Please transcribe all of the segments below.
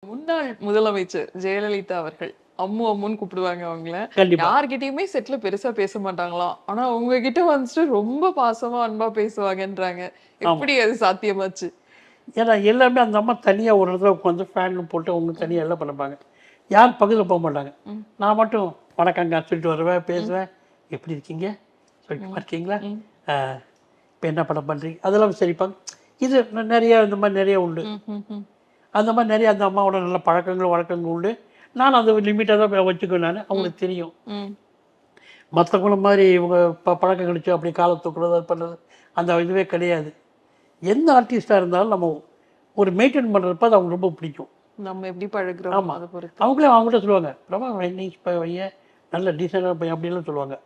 முன்னாள் முதலமைச்சர் ஜெயலலிதா அவர்கள் அம்மு அம்முன்னு கூப்பிடுவாங்க அவங்கள. கண்டிப்பா. யார்கிட்டயுமே செட்ல பெருசா பேச மாட்டாங்களாம். ஆனா உங்ககிட்ட வந்துட்டு ரொம்ப பாசமா, அன்பா பேசுவாங்கன்றாங்க. ஆமா. எப்படி அது சாத்தியமாச்சு? ஏன்னா எல்லாமே அந்த அம்மா தனியா ஒரு இடத்துல உட்காந்து ஃபேன் போட்டு அவங்க தனியா எல்லாம் பண்ணுவாங்க. யாரும் பக்கத்துல போக மாட்டாங்க. ம், நான் மட்டும் வணக்கங்க சொல்லிட்டு வருவேன், ம், பேசுவேன். எப்படி இருக்கீங்க? சுகமா ம், இருக்கீங்களா? ம், ஆ, இப்போ என்ன படம் பண்றீங்க? அதெல்லாம் விசாரிப்பாங்க. இது நிறைய இந்த மாதிரி நிறைய உண்டு. ம், ம், ம், அந்த மாதிரி நிறைய அந்த அம்மாவோட நல்ல பழக்கங்கள் வழக்கங்கள் உண்டு. நான் அந்த லிமிட்டாக தான் வச்சுக்குவேன் நான். ம், அவங்களுக்கு தெரியும். ம். மற்றவங்கள மாதிரி இவங்க பழக்கம் கழிச்சு அப்படி காலை தூக்குறது அது பண்ணுறது அந்த இதுவே கிடையாது. எந்த ஆர்டிஸ்டாக இருந்தாலும் நம்ம ஒரு மெயின்டைன் பண்ணுறப்ப அது அவங்க ரொம்ப பிடிக்கும். நம்ம எப்படி பழகுறோம் ஆமாம். அதை பொறுத்து. அவங்களே அவங்ககிட்ட சொல்லுவாங்க, பிரபா நைஸ் பையன், நல்ல டீசெண்டான பையன் அப்படின்லாம் சொல்லுவாங்க.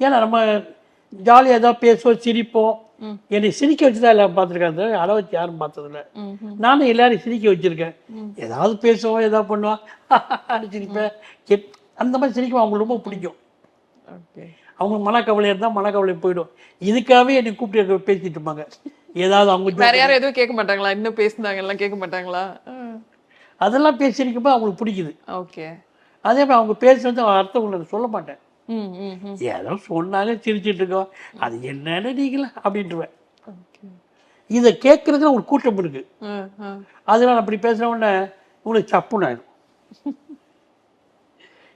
ஏன்னா நம்ம ஜாலியாக ஏதாவது பேசுவோம், சிரிப்போம். ம், என்னை சிரிக்க வச்சு தான் எல்லாம் பார்த்துருக்காங்க, அள வச்சு யாரும் பார்த்ததில்ல. ம், ம், நானும் எல்லாரையும் சிரிக்க வச்சுருக்கேன். ம். ஏதாவது பேசுவோம், ஏதாவது பண்ணுவான், சிரிப்பேன். அந்த மாதிரி சிரிக்கும் அவங்களுக்கு ரொம்ப பிடிக்கும். ஓகே. அவங்க மனக்கவலை இருந்தால் மனக்கவலை போயிடும். இதுக்காகவே என்னை கூப்பிட்டு பேசிட்டு இருப்பாங்க. ஏதாவது அவங்க வேற யாரும் எதுவும் கேட்க மாட்டாங்களா? இன்னும் பேசுனாங்க எல்லாம் கேட்க மாட்டாங்களா? அதெல்லாம் பேசியிருக்கப்போ அவங்களுக்கு பிடிக்குது. ஓகே. அதே மாதிரி அவங்க பேசுறது அர்த்தம் உங்களுக்கு சொல்ல மாட்டேன். ம், ம், ம். ஏதோ சொன்னாங்க சிரிச்சிட்டு இருக்கோம், அது என்னன்னு நீங்களா அப்படின்ட்டுருவேன். ஓகே. இதை கேட்குறதுக்கு ஒரு கூட்டம் இருக்கு. ஆ, ஆ. அதனால் அப்படி பேசுன உடனே உங்களுக்கு சப்புன்னு ஆயிடும்.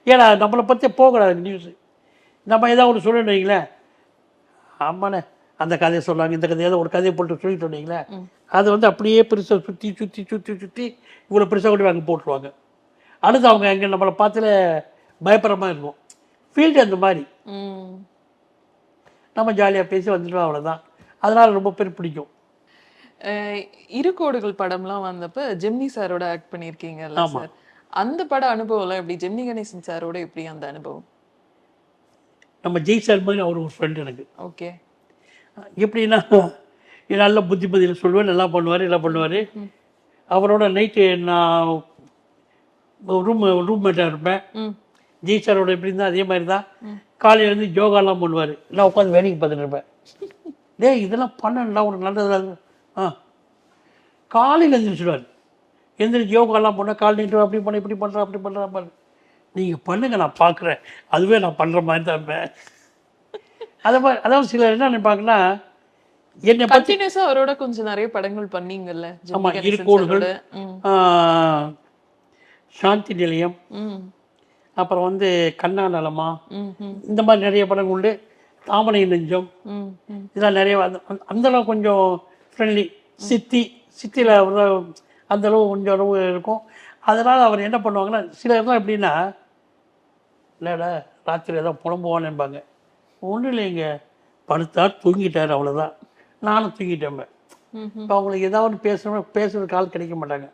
ஏன்னா நம்மளை பற்றி போகக்கூடாது நியூஸு. நம்ம ஏதாவது ஒன்று சொல்லணும் வைங்களேன், ஆமாண்ணே அந்த கதையை சொன்னாங்க, இந்த கதையை ஒரு கதையை போட்டு சொல்லிட்டு வைங்களேன், ம். அது வந்து அப்படியே பெருசாக சுற்றி சுற்றி சுற்றி சுற்றி இவ்வளோ பெருசாக கூட அங்கே போட்டுருவாங்க. அடுத்து அவங்க எங்கே நம்மளை பார்த்துல பயப்படுற மாதிரி இருக்கும். ஃபீல்டு அந்த மாதிரி. ம். நம்ம ஜாலியாக பேசி வந்துடுவோம், அவ்வளோதான். அதனால் ரொம்ப பேர் பிடிக்கும். இரு கோடுகள் படம்லாம் வந்தப்ப ஜெமினி சாரோட ஆக்ட் பண்ணியிருக்கீங்கல்ல ஆமா. சார்? அந்த பட அனுபவம்லாம் எப்படி? ஜெமினி கணேசன் சாரோட எப்படி அந்த அனுபவம்? நம்ம ஜெய் சார் மாதிரி அவர் ஒரு ஃப்ரெண்டு எனக்கு. ஓகே. எப்படின்னா நல்ல புத்திமதியில் சொல்லுவேன், நல்லா பண்ணுவார், எல்லாம் பண்ணுவார். ம், அவரோட நைட்டு நான் ரூம்மேட்டாக இருப்பேன். ம், ஜெய் சாரோட எப்படி இருந்தால் அதே மாதிரி தான். ம். காலையில் வந்து யோகாலாம் பண்ணுவார், நான் உட்காந்து வேலைக்கு பார்த்துட்டு இருப்பேன். டேய் இதெல்லாம் பண்ணலாம் உனக்கு நல்லது. ஆ, காலையில் எழுந்திரிச்சிடுவார். எந்திரிச்சு யோகாலாம் பண்ண கால் நீட்டு அப்படி பண்ண இப்படி பண்ணுறேன் அப்படி பண்ணுறேன் பாரு, நீங்கள் பண்ணுங்க நான் பார்க்குறேன், அதுவே நான் பண்ணுற மாதிரி தான் இருப்பேன். அதை மாதிரி அதாவது சிலர் என்ன நினைப்பாங்கன்னா என்னை பற்றி. கண்டினியூஸா அவரோட கொஞ்சம் நிறைய படங்கள் பண்ணீங்கல்ல ஜெமினி ஆமாம், கணேசன் இருக்கோடுகள், சாரோட? ம், சாந்தி நிலையம், ம், அப்புறம் வந்து கண்ணா நலமா, ம், ம், இந்த மாதிரி நிறைய படங்கள் உண்டு. தாமரை நெஞ்சம், ம், ம், இதெல்லாம் நிறைய அந்தளவு கொஞ்சம் ஃப்ரெண்ட்லி. சித்தியில் அந்தளவு கொஞ்சம் அளவு இருக்கும். அதனால் அவர் என்ன பண்ணுவாங்கன்னா சிலர்லாம் எப்படின்னா, இல்லைடா ராத்திரி ஏதோ புலம்புவான்னுபாங்க. ஒன்றும் இல்லைங்க, படுத்தார் தூங்கிட்டார் அவ்வளோதான். நானும் தூங்கிட்டேன். ம், ம். இப்போ அவங்களுக்கு ஏதாவது பேசுகிறதுக்கு ஆள் கிடைக்க மாட்டாங்க.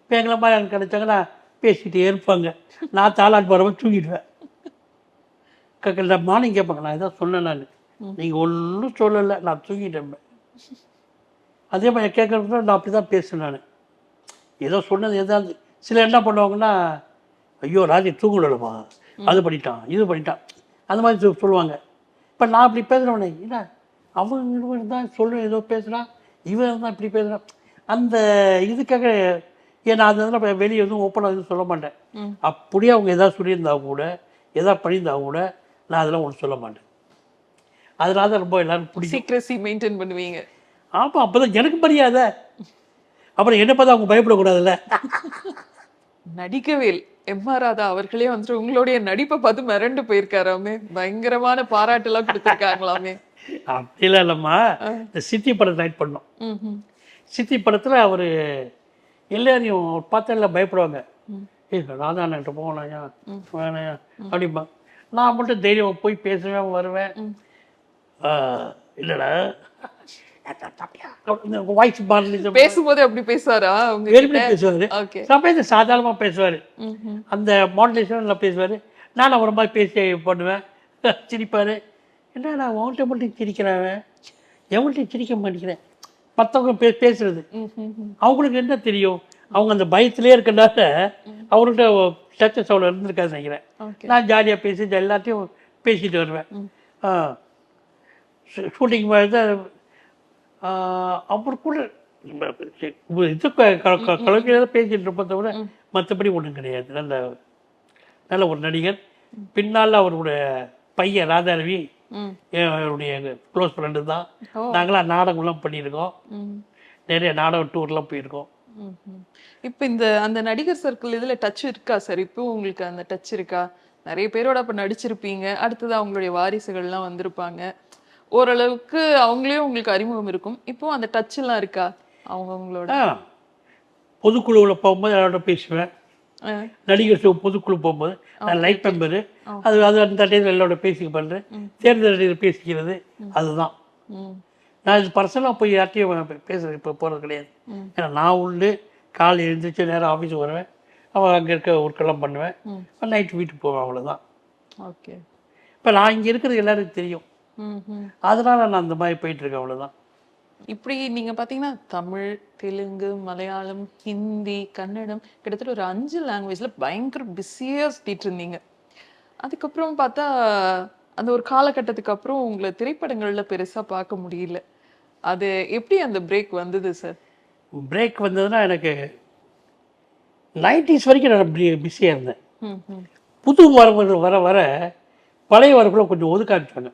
இப்போ எங்களை மாதிரி எனக்கு கிடைச்சாங்கன்னா பேசிகிட்டே இருப்பாங்க. நான் தாளாட்டு போகிறப்ப தூங்கிடுவேன். மார்னிங் கேட்பாங்க, நான் எதாவது சொன்னேன், நான் நீங்கள் ஒன்றும் சொல்லலை, நான் தூங்கிட்டேன். அதே மாதிரி கேட்குறப்ப நான் அப்படி தான் பேசுவேன். நான் ஏதோ சொன்னது எதாவது சிலர் என்ன பண்ணுவாங்கன்னா, ஐயோ ராஜி தூங்கலப்பா, அது பண்ணிட்டான் இது பண்ணிட்டான், அந்த மாதிரி சொல்லுவாங்க. இப்போ நான் அப்படி பேசுகிறவனே இல்லை, அவங்க தான் சொல்லுவேன் ஏதோ பேசுகிறான், இவன் தான் இப்படி பேசுகிறான், அந்த இதுக்காக ஏன்னா அதெல்லாம் வெளியே எதுவும் ஓப்பனாக எதுவும் சொல்ல மாட்டேன். ம். அப்படியே அவங்க எதாவது சொல்லியிருந்தா கூட எதாவது பண்ணியிருந்தா கூட நான் அதெல்லாம் ஒன்றும் சொல்ல மாட்டேன். அதனால தான் ரொம்ப எல்லாரும் பிடிக்கும். சீக்ரெசி மெயின்டைன் பண்ணுவீங்க. ஆமாம், அப்போ தான் எனக்கு மரியாதை. அப்புறம் என்னை பார்த்து அவங்க பயப்படக்கூடாதுல்ல. நடிகவேல் எம்.ஆர். ராதா அவர்களே வந்துட்டு உங்களுடைய நடிப்பை பார்த்து மிரண்டு போயிருக்காராமே, பயங்கரமான பாராட்டு எல்லாம் கொடுத்துருக்காங்களாமே. அப்படிலாம் இல்லைம்மா, இந்த சித்தி படத்தை ரைட் பண்ணோம். ம், ம், சித்தி படத்தில் அவர் எல்லாரையும் பார்த்தா எல்லாம் பயப்படுவாங்க. ம். ராதா என்கிட்ட போகணாயா வேணாயா அப்படிம்பா. நான் மட்டும் தைரியம் போய் பேசுவேன் வருவேன். ம். இல்லைடா வாய்ஸ் மாடல் பேசும்போது அப்படி பேசுவாரா வெறுமனே பேசுவார். ஓகே. சமயத்தில் சாதாரணமாக பேசுவார். ம், ம், அந்த மாடுலேஷன் நல்லா பேசுவார். நான் ஒரு மாதிரி பேசி பண்ணுவேன், சிரிப்பார். என்ன நான் உன்கிட்ட மட்டும் சிரிக்கிறேன், எவன்கிட்ட சிரிக்க மாட்டேங்கிறேன். மற்றவங்க பேசுறது ம், ம், ம். அவங்களுக்கு என்ன தெரியும், அவங்க அந்த பயத்திலே இருக்கிறனால அவர்கிட்ட டச்சஸ் அவ்வளோ இருந்திருக்காது நினைக்கிறேன். ஓகே. நான் ஜாலியாக பேசி எல்லாத்தையும் பேசிட்டு வருவேன். ஷூட்டிங் மாதிரி தான். அவர் கூட இது கலவையாக பேசிட்டு இருப்பதை தவிர மற்றபடி ஒன்றும் கிடையாது. நல்ல நல்ல ஒரு நடிகர். பின்னால் அவருடைய பையன் ராதாரவி அவருடைய க்ளோஸ் ஃப்ரெண்டு தான். நாங்களாம் நாடகம்லாம் பண்ணியிருக்கோம், நிறைய நாடகம் டூர்லாம் போயிருக்கோம். இப்போ அந்த நடிகர் சர்க்கிள் இதில் டச் இருக்கா சார்? இப்போ உங்களுக்கு அந்த டச் இருக்கா? நிறைய பேரோட அப்போ நடிச்சிருப்பீங்க, அடுத்தது அவங்களுடைய வாரிசுகள்லாம் வந்திருப்பாங்க, ஓரளவுக்கு அவங்களே உங்களுக்கு அறிமுகம் இருக்கும். இப்போ அந்த டச் எல்லாம் இருக்கா அவங்களோட? பொதுக்குழுவில் போகும்போது அதோட பேசுவேன். நடிகர் ஷோ பொதுக்குழு போகும்போது நான் லைட் மெம்பரு. அது அந்த டைத்தில் எல்லாரோட பேசிக்க பண்ணுறேன். தேர்தல் பேசிக்கிறது அதுதான். நான் இது பர்சனலாக போய் யார்ட்டையும் பேசுறது இப்போ போகிறது கிடையாது. ஏன்னா நான் உண்டு காலை எழுந்திரிச்சு நேரம் ஆஃபீஸுக்கு வருவேன், அவன் அங்கே இருக்க ஒர்க்கெல்லாம் பண்ணுவேன், நைட்டு வீட்டுக்கு போவேன், அவ்வளோதான். ஓகே. இப்போ நான் இங்கே இருக்கிறது எல்லாருக்கும் தெரியும், அதனால் நான் அந்த மாதிரி போயிட்டுருக்கேன், அவ்வளோதான். இப்படி நீங்கள் பார்த்தீங்கன்னா தமிழ், தெலுங்கு, மலையாளம், ஹிந்தி, கன்னடம் கிட்டத்தட்ட ஒரு 5 லாங்குவேஜில் பயங்கர பிஸியாக சுற்றிட்டு இருந்தீங்க. அதுக்கப்புறம் பார்த்தா அந்த ஒரு காலகட்டத்துக்கு அப்புறம் உங்களை திரைப்படங்களில் பெருசாக பார்க்க முடியல. அது எப்படி அந்த பிரேக் வந்தது சார்? பிரேக் வந்ததுன்னா எனக்கு 90s வரைக்கும் நான் பிஸியாக இருந்தேன். புது வரவு வர வர பழைய வரவுக்குள்ள கொஞ்சம் ஒதுக்க ஆரம்பிச்சாங்க.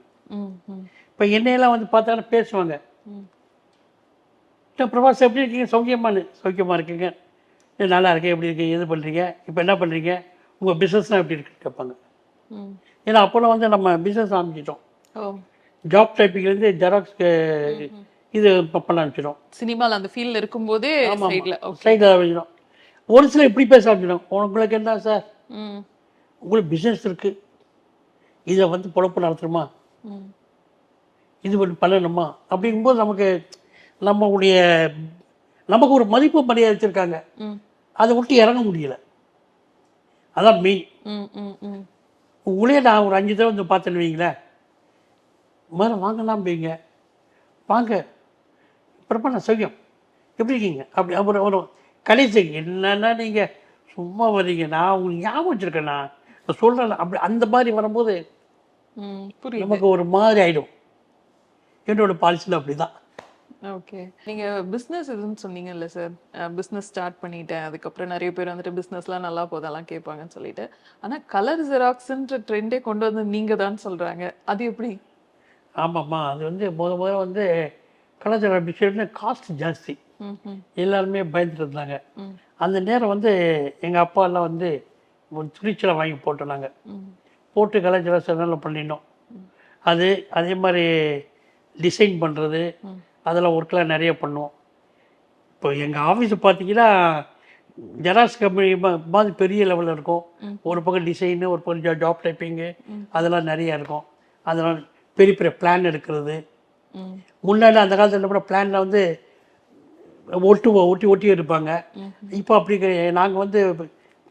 இப்போ என்னையெல்லாம் வந்து பார்த்தாங்கன்னா பேசுவாங்க, பிரபாஸ் எப்படி இருக்கீங்க, சௌக்கியமாக இருக்கீங்க, நல்லா இருக்கேன், எப்படி இருக்கீங்க, எது பண்ணுறீங்க, இப்போ என்ன பண்ணுறீங்க, உங்கள் பிஸ்னஸ்லாம் எப்படி இருக்குன்னு கேட்பாங்க. ஏன்னா அப்போல்லாம் வந்து நம்ம பிஸ்னஸ் ஆரம்பிச்சிட்டோம். ஜாப் டைப்பிங்லேருந்து ஜெராக்ஸ்க்கு இது பண்ண ஆரம்பிச்சிடும். சினிமாவில் அந்த ஃபீல்டில் இருக்கும்போதே சைடில் ஆரம்பிச்சிடும். ஒரு சில இப்படி பேச ஆரம்பிச்சிடும், உங்களுக்கு என்ன சார், உங்களுக்கு பிஸ்னஸ் இருக்குது, இதை வந்து பொழப்பு நடத்தணுமா, இது பண்ணணுமா அப்படிங்கும்போது நமக்கு ஒரு மதிப்பு மரியாதை வச்சுருக்காங்க, அதை விட்டு இறங்க முடியல. அதான் மெயின். உங்களே நான் ஒரு 5 தடவை வந்து பார்த்தேன்னு வைங்களேன், மேலே வாங்கலாம் போய்ங்க, வாங்க அப்புறமா நான் சௌக்கியம் எப்படி இருக்கீங்க அப்படி அப்புறம் ஒரு கடைசி என்னன்னா நீங்கள் சும்மா வரீங்க, நான் உங்களுக்கு ஞாபகம் வச்சுருக்கேன், நான் சொல்கிறேன் அப்படி அந்த மாதிரி வரும்போது நமக்கு ஒரு மாதிரி ஆகிடும். என்னோட பாலிசியில் அப்படி தான். ஓகே. நீங்கள் பிஸ்னஸ் இதுன்னு சொன்னீங்கல்ல சார், பிஸ்னஸ் ஸ்டார்ட் பண்ணிட்டேன், அதுக்கப்புறம் நிறைய பேர் வந்துட்டு பிஸ்னஸ்லாம் நல்லா போதெல்லாம் கேட்பாங்கன்னு சொல்லிட்டு, ஆனால் கலர் ஜெராக்ஸ்ன்ற ட்ரெண்டே கொண்டு வந்து நீங்கள் தான் சொல்கிறாங்க, அது எப்படி? ஆமாம்மா, அது வந்து முதல்ல வந்து கலர் ஜெராக்ஸ் பிஸ்கெட்னு காஸ்ட் ஜாஸ்தி, எல்லாருமே பயந்துட்டு இருந்தாங்க. அந்த நேரம் வந்து எங்கள் அப்பா எல்லாம் வந்து ஒரு துணிச்சலை வாங்கி போட்டோம், நாங்கள் போட்டு கலர் ஜெராக்ஸ் எல்லாம் பண்ணினோம். அதே மாதிரி டிசைன் பண்ணுறது அதெல்லாம் ஒர்க்கெலாம் நிறைய பண்ணுவோம். இப்போ எங்கள் ஆஃபீஸை பார்த்தீங்கன்னா ஜெராக்ஸ் கம்பெனி மாதிரி பெரிய லெவலில் இருக்கும். ஒரு பக்கம் டிசைனு, ஒரு பக்கம் ஜாப் டைப்பிங்கு, அதெல்லாம் நிறையா இருக்கும். அதெல்லாம் பெரிய பெரிய பிளான் எடுக்கிறது. முன்னாடி அந்த காலத்தில் கூட பிளானில் வந்து ஒட்டி இருப்பாங்க. இப்போ அப்படி நாங்கள் வந்து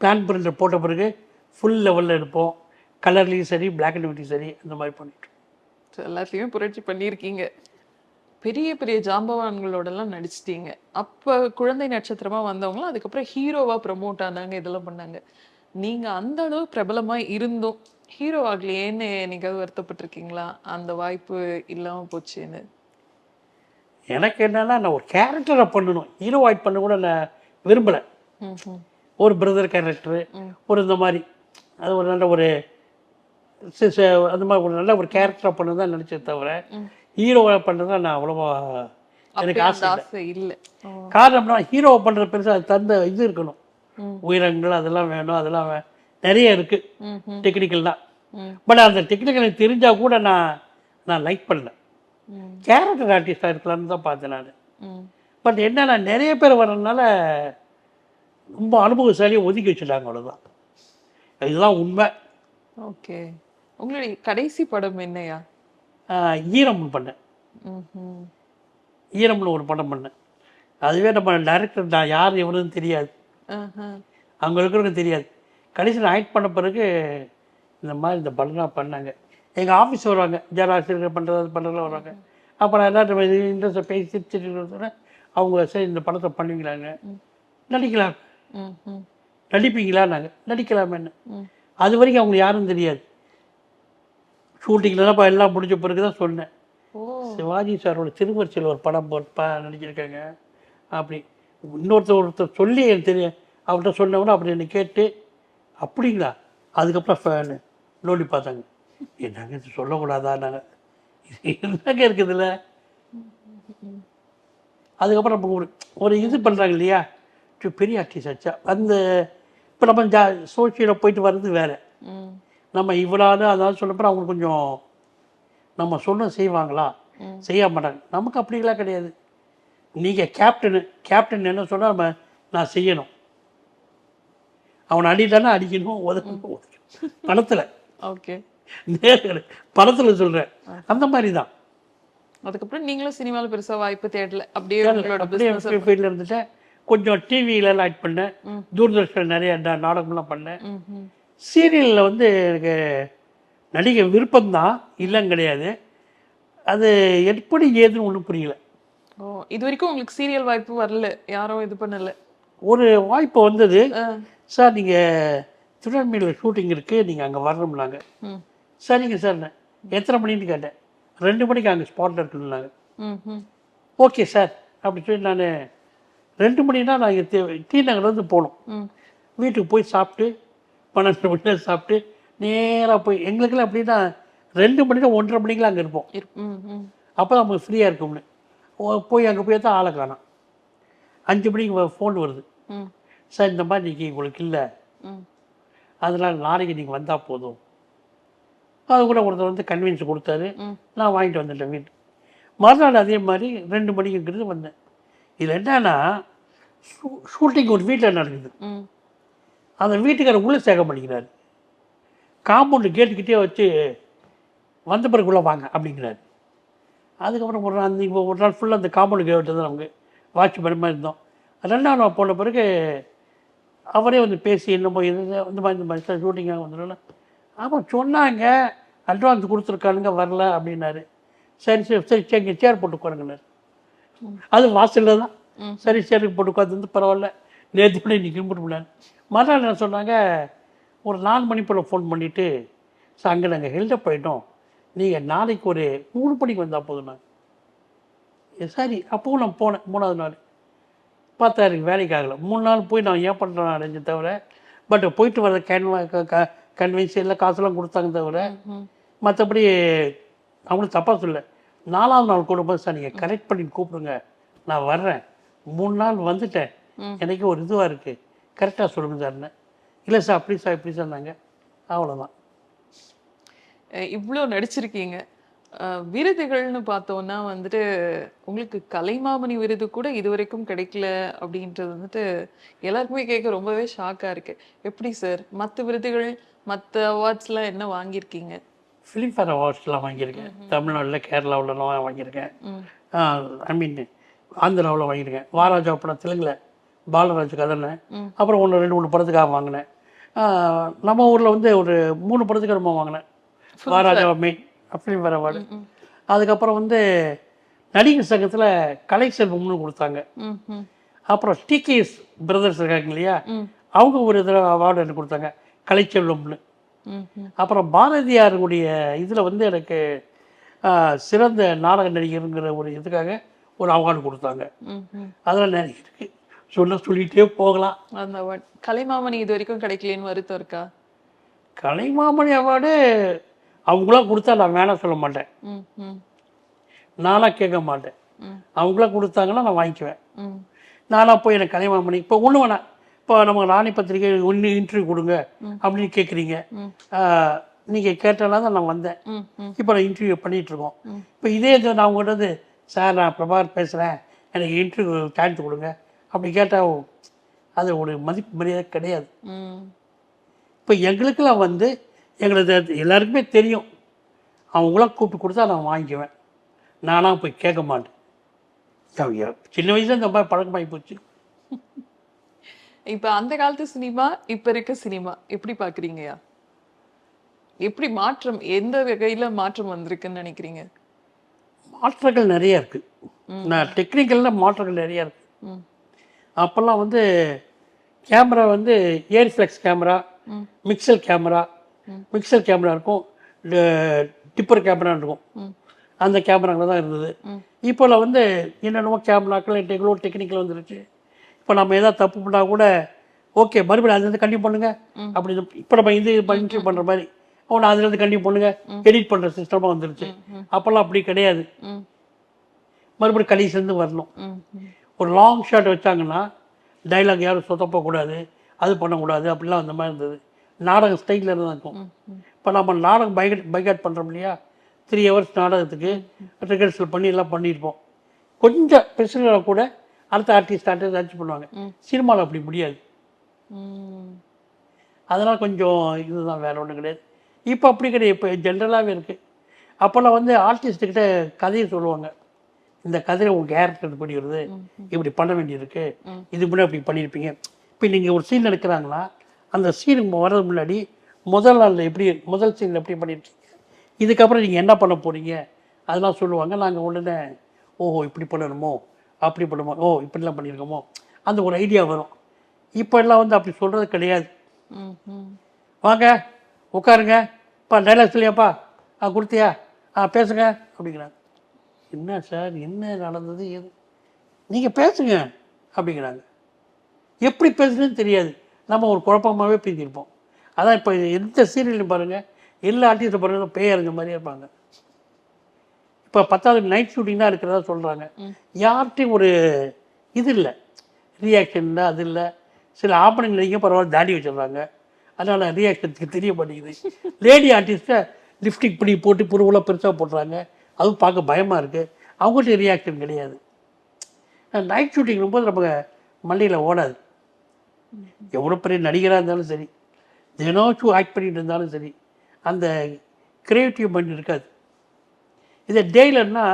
பிளான் பிரிண்டர் போட்ட பிறகு ஃபுல் லெவலில் எடுப்போம். கலர்லேயும் சரி, பிளாக் அண்ட் ஒயிட்லையும் சரி, அந்த மாதிரி பண்ணிட்டோம். எல்லாத்தையுமே புரட்சி பண்ணியிருக்கீங்க. பெரிய பெரிய ஜாம்பவான்களோடலாம் நடிச்சிட்டீங்க. அப்போ குழந்தை நட்சத்திரமாக வந்தவங்களும் அதுக்கப்புறம் ஹீரோவாக ப்ரமோட் ஆனாங்க, இதெல்லாம் பண்ணாங்க. நீங்கள் அந்த அளவு பிரபலமாக இருந்தும் ஹீரோ ஆகலையேன்னு நீங்கள் வருத்தப்பட்டிருக்கீங்களா, அந்த வாய்ப்பு இல்லாமல் போச்சுன்னு? எனக்கு என்னென்னா, நான் ஒரு கேரக்டரை பண்ணணும், ஹீரோ ஆக்ட் பண்ண கூட நான் விரும்பலை. ஒரு பிரதர் கேரக்டரு, ஒரு இந்த மாதிரி அது ஒரு நல்ல ஒரு அந்த மாதிரி ஒரு நல்ல ஒரு கேரக்டராக பண்ண தான் நினச்சது தவிர ஹீரோவை பண்ணுறதா நான் அவ்வளோவா எனக்கு ஆசை இல்லை. காரணம்னா ஹீரோவை பண்ணுறது பெருசாக அது தந்த இது இருக்கணும், உயிரங்கள் அதெல்லாம் வேணும், அதெல்லாம் நிறைய இருக்குது டெக்னிக்கல்லாம். பட் அந்த டெக்னிக்கல் எனக்கு தெரிஞ்சால் கூட நான் லைக் பண்ணல, கேரக்டர் ஆர்டிஸ்டாக இருக்கலான்னு தான் பார்த்தேன் நான். பட் என்னன்னா நிறைய பேர் வர்றதுனால ரொம்ப அனுபவசாலியை ஒதுக்கி வச்சுட்டாங்க, அவ்வளோதான். இதுதான் உண்மை. ஓகே. உங்களுடைய கடைசி படம் என்னையா? ஈரம்னு பண்ணேன். ஈரம்னு ஒரு படம் பண்ணேன். அதுவே நம்ம டைரக்டர் நான் யார் எவருன்னு தெரியாது, அங்கே இருக்கிறவங்க தெரியாது. கடைசியில் ஆக்ட் பண்ண பிறகு இந்த மாதிரி இந்த படம் பண்ணாங்க. எங்கள் ஆஃபீஸ் வருவாங்க, ஜெராக்ஸ் பண்ணுறதுலாம் வருவாங்க. அப்போ நான் எல்லாரும் இன்ட்ரெஸ்ட்டை பேசி சிரிச்சுட்டு அவங்க சரி இந்த படத்தை பண்ணுவீங்களாங்க, நடிக்கலாம், நடிப்பீங்களா, நாங்கள் நடிக்கலாமேன்னு. அது வரைக்கும் அவங்களுக்கு யாரும் தெரியாது. ஷூட்டிங்லாம் எல்லாம் முடிஞ்ச பிறகு தான் சொன்னேன், சிவாஜி சாரோட திருவரிசையில் ஒரு படம் நடிச்சிருக்காங்க, அப்படி ஒருத்தர் சொல்லி எனக்கு தெரியும், அவர்கிட்ட சொன்னவொன்னே அப்படி என்னை கேட்டு அப்படிங்களா, அதுக்கப்புறம் நோண்டி பார்த்தாங்க. என்னங்க இது சொல்லக்கூடாதா, நாங்கள் என்னங்க இருக்குதுல்ல. அதுக்கப்புறம் நம்ம ஒரு இது பண்ணுறாங்க இல்லையா, பெரிய ஆர்டிஸ்ட் ஆச்சா அந்த. இப்போ நம்ம சோசியலில் போயிட்டு வர்றது வேறு. நம்ம இவ்வளோ அதாவது சொல்லப்போ அவங்களுக்கு கொஞ்சம் நம்ம சொன்ன செய்வாங்களா, செய்ய மாட்டாங்க. நமக்கு அப்படிலாம் கிடையாது. நீங்கள் கேப்டன் என்ன சொன்னால் நான் செய்யணும். அவனை அடித்தானே அடிக்கணும், உதவணும். படத்தில் ஓகே, நேர்கள் படத்தில் சொல்கிறேன், அந்த மாதிரி தான். அதுக்கப்புறம் நீங்களும் சினிமாவில் பெருசா வாய்ப்பு தேடல, அப்படியே அப்படியே ஃபீல்டில் இருந்துட்டேன். கொஞ்சம் டிவியிலலாம் ஆக்ட் பண்ணேன், தூர்தர்ஷன் நிறைய நாடகம்லாம் பண்ணேன். சீரியலில் வந்து எனக்கு நடிகை விருப்பம்தான், இல்லைன்னு கிடையாது. அது எப்படி ஏதுன்னு ஒன்றும் புரியல. ஓ, இது வரைக்கும் உங்களுக்கு சீரியல் வாய்ப்பு வரல, யாரும் இது பண்ணல? ஒரு வாய்ப்பு வந்தது. சார் நீங்கள் திருநெல்வேலியில் ஷூட்டிங் இருக்குது, நீங்கள் அங்கே வரணும்னாங்க. சரிங்க சார், எத்தனை மணின்னு கேட்டேன். 2 மணிக்கு அங்கே ஸ்பாட்டில் இருக்குன்னாங்க. ஓகே சார் அப்படி சொல்லி நான் 2 மணினா நான் இங்கே டி நகர்லேருந்து போகணும். வீட்டுக்கு போய் சாப்பிட்டு 12 மணி சாப்பிட்டு நேராக போய், எங்களுக்கெல்லாம் எப்படின்னா 2 மணிக்கு 1:30 மணிக்கெலாம் அங்கே இருப்போம். அப்போ நமக்கு ஃப்ரீயாக இருக்கும்னு போய் அங்கே போய் தான் ஆளை காணோம். 5 மணிக்கு ஃபோன் வருது, சார் இந்த மாதிரி இன்றைக்கி உங்களுக்கு இல்லை, அதனால் நாளைக்கு நீங்கள் வந்தால் போதும். அது கூட ஒருத்தர் வந்து கன்வீன்ஸ் கொடுத்தாரு, நான் வாங்கிட்டு வந்துட்டேன் வீட்டு. மறுநாள் அதே மாதிரி 2 மணிக்குங்கிறது வந்தேன். இதில் என்னன்னா ஷூட்டிங் ஒரு வீட்டில் நடக்குது. அந்த வீட்டுக்காரர் உள்ளே சேர்க்க மாட்டேங்கிறாரு. காம்பவுண்டு கேட்டுக்கிட்டே வச்சு வந்த பிறகுள்ளே வாங்க அப்படிங்கிறாரு. அதுக்கப்புறம் ஒரு நாள் ஃபுல்லாக அந்த காம்பவுண்டு கேட்டு தான் நமக்கு வாட்ச்மேன் மாதிரி இருந்தோம். 2ஆம் நாள் போன பிறகு அவரே வந்து பேசி என்னமோ இது இந்த மாதிரி சார் ஷூட்டிங்காக வந்துடல. ஆமாம் சொன்னாங்க, அட்வான்ஸ் கொடுத்துருக்கானுங்க, வரல அப்படின்னாரு. சரி சரி சரி சரிங்க, சேர் போட்டு உட்காருங்கன்னாரு. அது வாசலில் தான். சரி சேருக்கு போட்டு உட்காந்து வந்து பரவாயில்ல, நேற்று கூட இன்றைக்கி கும்பிட்டு முடியாது. மறுநாள் என்ன சொன்னாங்க, ஒரு 4 மணி போல் ஃபோன் பண்ணிவிட்டு, சார் அங்கே நாங்கள் ஹெல்டப் போயிட்டோம், நீங்கள் நாளைக்கு ஒரு 3 மணிக்கு வந்தால் போதும். நான் சரி அப்போவும் நான் போனேன். 3ஆவது நாள் பார்த்தா எனக்கு வேலைக்கு ஆகலை. 3 நாள் போய் நான் ஏன் பண்ணுறேன் அடைஞ்ச தவிர, பட் போயிட்டு வர கன்வென்ஸ் எல்லாம் காசுலாம் கொடுத்தாங்க தவிர மற்றபடி அவங்களும் தப்பாக சொல்ல. 4ஆவது நாள் கூடும்போது, சார் நீங்கள் கரெக்ட் பண்ணி கூப்பிடுங்க, நான் வர்றேன், 3 நாள் வந்துட்டேன், எனக்கு ஒரு இதுவாக இருக்குது, கரெக்டாக சொல்லுங்கள் சார்னு. இல்லை சார் அப்படி சார் இப்படி சொன்னாங்க. அவ்வளோதான். இவ்வளோ நடிச்சிருக்கீங்க. விருதுகள்னு பார்த்தோன்னா வந்துட்டு உங்களுக்கு கலைமாமணி விருது கூட இது வரைக்கும் கிடைக்கல அப்படின்றது வந்துட்டு எல்லாருக்குமே கேட்க ரொம்பவே ஷாக்காக இருக்குது. எப்படி சார் மற்ற விருதுகள், மற்ற அவார்ட்ஸ்லாம் என்ன வாங்கியிருக்கீங்க? ஃபிலிம்ஃபேர் அவார்ட்ஸ்லாம் வாங்கியிருக்கேன். தமிழ்நாட்டில், கேரளாவிலலாம் வாங்கியிருக்கேன். ஐ மீன் ஆந்திராவில் வாங்கியிருக்கேன். வாராஜா படம் தெலுங்கில் பாலராஜ் கதனை, அப்புறம் 2-3 படத்துக்காக வாங்கினேன். நம்ம ஊரில் வந்து ஒரு 3 படத்துக்கு ரொம்ப வாங்கினேன். வாராஜா மெயின் ஃபிலிம்ஃபேர் அவார்டு. அதுக்கப்புறம் வந்து நடிகர் சங்கத்தில் கலை செல்வம்னு கொடுத்தாங்க. அப்புறம் டிகேஎஸ் பிரதர்ஸ் இருக்காங்க இல்லையா, அவங்க ஒரு இதில் அவார்டு எனக்கு கொடுத்தாங்க, கலைச்செல்வம்னு. அப்புறம் பாரதியாருடைய இதில் வந்து எனக்கு சிறந்த நாடக நடிகருங்கிற ஒரு இதுக்காக ஒரு அவார்டு கொடுத்தாங்க. அதெல்லாம் நிறைய இருக்கு, சொல்லிகிட்டே போகலாம். அந்த அவார்டு கலைமாமணி இது வரைக்கும் கிடைக்கலன்னு வருத்தம் இருக்கா? கலைமாமணி அவார்டு அவங்களாம் கொடுத்தா நான் வேணாம் சொல்ல மாட்டேன், நானாக கேட்க மாட்டேன். அவங்களாம் கொடுத்தாங்கன்னா நான் வாங்கிக்குவேன். நானாக போய் எனக்கு கலைமாமணி இப்போ ஒன்று வேணாம். இப்போ நம்ம ராணி பத்திரிகை ஒன்று இன்டர்வியூ கொடுங்க அப்படின்னு கேட்குறீங்க, நீங்கள் கேட்டால தான் நான் வந்தேன். இப்போ நான் இன்டர்வியூ பண்ணிகிட்ருக்கோம். இப்போ இதே நான் உங்கள்கிட்ட வந்து, சார் நான் பிரபாகர் பேசுகிறேன், எனக்கு இன்டர்வியூ சான்ஸ் கொடுங்க அப்படி கேட்டால் அது ஒரு மதிப்பு மரியாதை கிடையாது. இப்போ எங்களுக்கெல்லாம் வந்து எங்களுக்கு எல்லாருக்குமே தெரியும், அவங்களாம் கூப்பிட்டு கொடுத்தா நான் வாங்கிக்குவேன், நானாக போய் கேட்க மாட்டேன். சின்ன வயசுல இந்த மாதிரி பழக்கமாகி போச்சு. இப்போ அந்த காலத்து சினிமா, இப்போ இருக்க சினிமா எப்படி பார்க்குறீங்கயா? எப்படி மாற்றம், எந்த வகையில் மாற்றம் வந்திருக்குன்னு நினைக்கிறீங்க? மாற்றங்கள் நிறைய இருக்குது. நான் டெக்னிக்கலில் மாற்றங்கள் நிறையா இருக்குது. அப்போல்லாம் வந்து கேமரா வந்து ஏர்ஃப்ளெக்ஸ் கேமரா, மிக்சல் கேமரா இருக்கும், டிப்பர் கேமரா இருக்கும். அந்த கேமராவில் தான் இருந்தது. இப்போல்லாம் வந்து என்னென்னமோ கேமராக்கள் டெக்னிக்கல் வந்துருச்சு. இப்போ நம்ம ஏதாவது தப்பு பண்ணால் கூட ஓகே மறுபடியும் அதுலேருந்து கண்டினியூ பண்ணுங்க அப்படி. இப்போ நம்ம இது இன்டர்வியூ பண்ணுற மாதிரி அவனை அதுலேருந்து கண்டினியூ பண்ணுங்க எடிட் பண்ணுற சிஸ்டமாக வந்துருச்சு. அப்போல்லாம் அப்படி கிடையாது. மறுபடியும் கடைசிலேருந்து வரணும். ஒரு லாங் ஷாட் வச்சாங்கன்னா டைலாக் யாரும் சொதப்பக்கூடாது, அது பண்ணக்கூடாது, அப்படிலாம் அந்த மாதிரி இருந்தது. நாடகம் ஸ்டைலில் தான் இருக்கும். இப்போ நம்ம நாடகம் பைகாட் பண்ணுறோம் இல்லையா, 3 hours நாடகத்துக்கு ரிஹர்சல் பண்ணி எல்லாம் பண்ணியிருப்போம். கொஞ்சம் பிரச்சனை கூட அடுத்த ஆர்டிஸ்ட் அட்ஜஸ்ட் பண்ணுவாங்க. சினிமாவில் அப்படி முடியாது. அதெல்லாம் கொஞ்சம் இதுதான், வேறு ஒன்றும் கிடையாது. இப்போ அப்படி கிடையாது. இப்போ ஜென்ரலாகவே இருக்குது. அப்போல்லாம் வந்து ஆர்டிஸ்ட்டுக்கிட்ட கதையை சொல்லுவாங்க. இந்த கதையில் உங்கள் கேரக்டர் இப்படி வருது, இப்படி பண்ண வேண்டியிருக்கு, இது முன்னாடி அப்படி பண்ணியிருப்பீங்க. இப்போ நீங்கள் ஒரு சீன் எடுக்கிறாங்களா, அந்த சீனுக்கு வர்றது முன்னாடி முதல் சீனில் எப்படி பண்ணியிருக்கீங்க, இதுக்கப்புறம் நீங்கள் என்ன பண்ண போகிறீங்க, அதெல்லாம் சொல்லுவாங்க. நாங்கள் உடனே ஓஹோ இப்படி பண்ணணுமோ, அப்படி பண்ணுமோ, ஓ இப்படிலாம் பண்ணியிருக்கோமோ, அந்த ஒரு ஐடியா வரும். இப்போ எல்லாம் வந்து அப்படி சொல்கிறது கிடையாது. வாங்க உட்காருங்க, இப்போ டைலாக் சொல்லியாப்பா, கொடுத்தியா, பேசுங்க அப்படிங்கிறாங்க. என்ன சார் என்ன நடந்தது எது, நீங்கள் பேசுங்க அப்படிங்கிறாங்க. எப்படி பேசுறதுன்னு தெரியாது. நம்ம ஒரு குழப்பமாகவே பேசியிருப்போம். அதான் இப்போ எந்த சீரியல்லையும் பாருங்கள், எல்லா ஆர்டிஸ்ட்டை பாருங்கள் பேயறிஞ்ச மாதிரியே இருப்பாங்க. இப்போ 10வது நைட் ஷூட்டிங் தான் இருக்கிறதா சொல்கிறாங்க. யார்கிட்டையும் ஒரு இது இல்லை, ரியாக்ஷன் இல்லை, அது இல்லை. சில ஆப்பனிங் நடிக்க பரவாயில்ல தாடி வச்சிடுறாங்க, அதனால் ரியாக்ஷனுக்கு தெரிய மாட்டேங்குது. லேடி ஆர்டிஸ்ட்டை லிப்ஸ்டிக் இப்படி போட்டு புருவெல்லாம் பெருசாக போடுறாங்க, அதுவும் பார்க்க பயமாக இருக்குது. அவங்கள்ட்ட ரியாக்ஷன் கிடையாது. நைட் ஷூட்டிங் ரொம்ப நம்ம மல்லியில் ஓடாது. எவ்வளோ பெரிய நடிகராக இருந்தாலும் சரி, தினோச்சும் ஆக்ட் பண்ணிட்டு இருந்தாலும் சரி, அந்த கிரியேட்டிவ் மைண்ட் இருக்காது. இதை டெய்லர்னா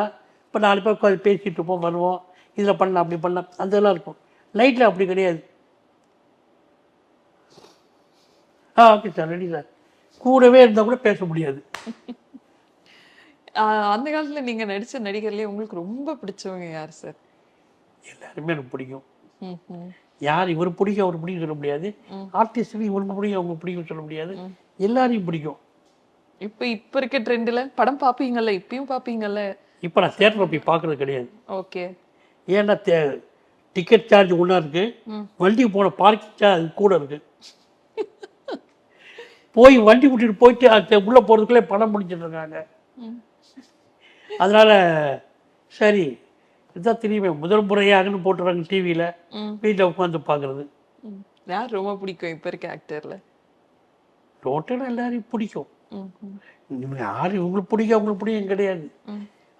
இப்போ 4 பேர் உட்காந்து பேசிகிட்டு இருப்போம், வருவோம், இதில் பண்ணலாம் அப்படி பண்ணலாம், அதெல்லாம் இருக்கும். நைட்டில் அப்படி கிடையாது. ஓகே சார், ரெடி சார், கூடவே இருந்தால் கூட பேச முடியாது. அந்த காலத்துல நீங்க நடிச்ச நடிகர்லயே உங்களுக்கு ரொம்ப பிடிச்சவங்க யார் சார்? எல்லாருமே எனக்கு பிடிக்கும். யார் இவர் பிடிக்கும் அவர் பிடிக்கும் சொல்ல முடியாது, ஆர்டிஸ்ட்டுக்கு இவருக்கு பிடிக்கும் அவங்க பிடிக்கும் சொல்ல முடியாது, எல்லாரையும் பிடிக்கும். இப்ப இருக்க ட்ரெண்ட்ல படம் பாப்பீங்கல்ல, இப்பயும் பாப்பீங்கல்ல? இப்போ நான் தியேட்டரில் போய் பார்க்குறது கிடையாது. ஓகே. ஏன்னா டிக்கெட் சார்ஜ் ஒன்றா இருக்குது, வண்டி போன பார்க்கிங் சார்ஜ் கூட இருக்குது. போய் வண்டி விட்டுட்டு போயிட்டு உள்ளே போகிறதுக்குள்ளே பணம் முடிச்சிட்ருக்காங்க. அதனால் சரி இதுதான் தெரியுமே, முதல் முறையாகன்னு போட்டுறாங்க டிவியில், வீட்டில் உட்காந்து பார்க்குறது. யார் ரொம்ப பிடிக்கும் இப்போ இருக்க ஆக்டரில்? டோட்டலாக எல்லாரையும் பிடிக்கும். யார் இவங்களுக்கு பிடிக்கும் அவங்களுக்கு பிடிக்கும் கிடையாது.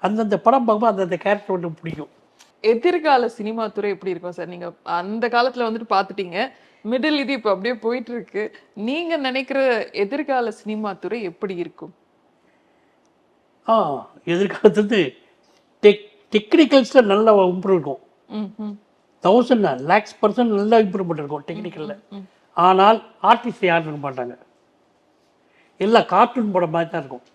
அந்தந்த படம் பார்க்கும்போது அந்தந்த கேரக்டர் வந்து பிடிக்கும். எதிர்கால சினிமா துறை எப்படி இருக்கும் சார்? நீங்க அந்த காலத்துல வந்துட்டு பார்த்துட்டீங்க, மிடில் இது இப்போ அப்படியே போயிட்டு இருக்கு. நீங்க நினைக்கிற எதிர்கால சினிமா துறை எப்படி இருக்கும்? எதிர்காலத்து டெக்னிக்கல்ஸில் நல்லா இம்ப்ரூவ் இருக்கும். 1000 lakhs% நல்லா இம்ப்ரூவ்மெண்ட் இருக்கும் டெக்னிக்கலில். ஆனால் ஆர்டிஸ்ட் யாரும் இருக்க மாட்டாங்க, எல்லாம் கார்ட்டூன் படம் மாதிரி தான் இருக்கும்.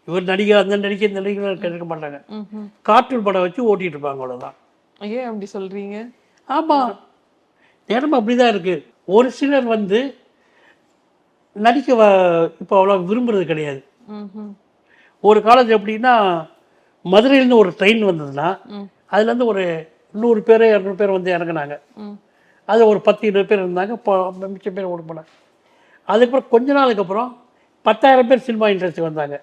இவர் நடிகர் அந்த நடிகை இந்த நடிகர் இருக்க மாட்டாங்க, கார்ட்டூன் படம் வச்சு ஓட்டிகிட்டு இருப்பாங்க, அவ்வளோதான். ஏன் அப்படி சொல்கிறீங்க? ஆமாம், நேரமும் அப்படி தான் இருக்குது. ஒரு சிலர் வந்து நடிக்க இப்போ அவ்வளோ விரும்புறது கிடையாது. ஒரு காலேஜ் எப்படின்னா, மதுரையிலேருந்து ஒரு ட்ரெயின் வந்ததுன்னா அதுலேருந்து ஒரு 100 பேர் 200 பேர் வந்து இறங்குனாங்க. அது ஒரு 10-20 பேர் இருந்தாங்க, இப்போ மிச்சம் பேர் ஓட போனாங்க. அதுக்கப்புறம் கொஞ்ச நாளுக்கு அப்புறம் 10,000 பேர் சினிமா இண்டஸ்ட்ரி வந்தாங்க.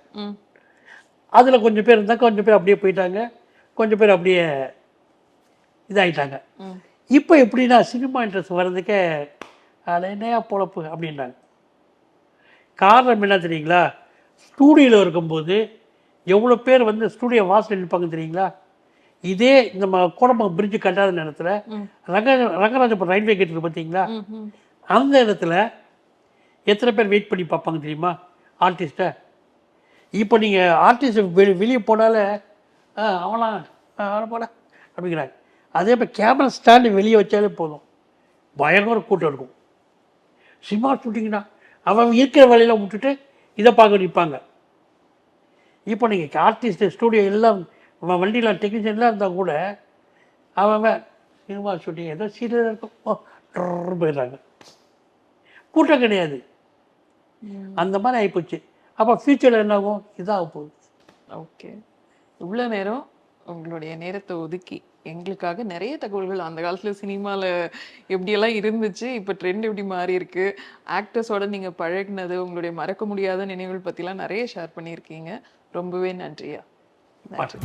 அதில் கொஞ்சம் பேர் இருந்தாங்க, கொஞ்சம் பேர் அப்படியே போயிட்டாங்க, கொஞ்சம் பேர் அப்படியே இதாகிட்டாங்க. இப்போ எப்படின்னா சினிமா இண்டஸ்ட்ரி வர்றதுக்கே அதில் என்னையா பொழப்பு அப்படின்றாங்க. காரணம் என்ன தெரியுங்களா? ஸ்டூடியோவில் இருக்கும்போது எவ்வளோ பேர் வந்து ஸ்டூடியோ வாசல் நிற்பாங்க தெரியுங்களா? இதே நம்ம கோடம்பாக்கம் பிரிட்ஜு கட்டாத நேரத்தில் ரங்கராஜபுரம் ரயில்வே கேட் இருக்குது பார்த்தீங்களா, அந்த இடத்துல எத்தனை பேர் வெயிட் பண்ணி பார்ப்பாங்க தெரியுமா ஆர்டிஸ்ட்டை? இப்போ நீங்கள் ஆர்டிஸ்ட் வெளியே போனாலே அவனா போல அப்படிங்கிறாங்க. அதே மாதிரி கேமரா ஸ்டாண்டு வெளியே வச்சாலே போதும், பயங்கர கூட்டம் இருக்கும். சினிமா ஷூட்டிங்னா அவன் இருக்கிற வேலையில் விட்டுட்டு இதை பார்க்க நிற்பாங்க. இப்போ நீங்கள் ஆர்டிஸ்ட்டு ஸ்டூடியோ எல்லாம் வண்டியில் டெக்னீஷியன்லாம் இருந்தால் கூட அவன் சினிமா ஷூட்டிங் ஏதோ சீரியல் இருக்கும் போயிடுறாங்க, கூட்டம் கிடையாது. அந்த மாதிரி ஆகிப்போச்சு. அப்போ ஃபியூச்சரில் என்ன ஆகும், இதாக போகுது. ஓகே, இவ்வளோ நேரம் உங்களுடைய நேரத்தை ஒதுக்கி எங்களுக்காக நிறைய தகவல்கள் அந்த காலத்துல சினிமால எப்படியெல்லாம் இருந்துச்சு, இப்ப ட்ரெண்ட் எப்படி மாறி இருக்கு, ஆக்டர்ஸோட நீங்க பழகுனது, உங்களுடைய மறக்க முடியாத நினைவுகள் பத்திலாம் நிறைய ஷேர் பண்ணியிருக்கீங்க. ரொம்பவே நன்றியா. நன்றி.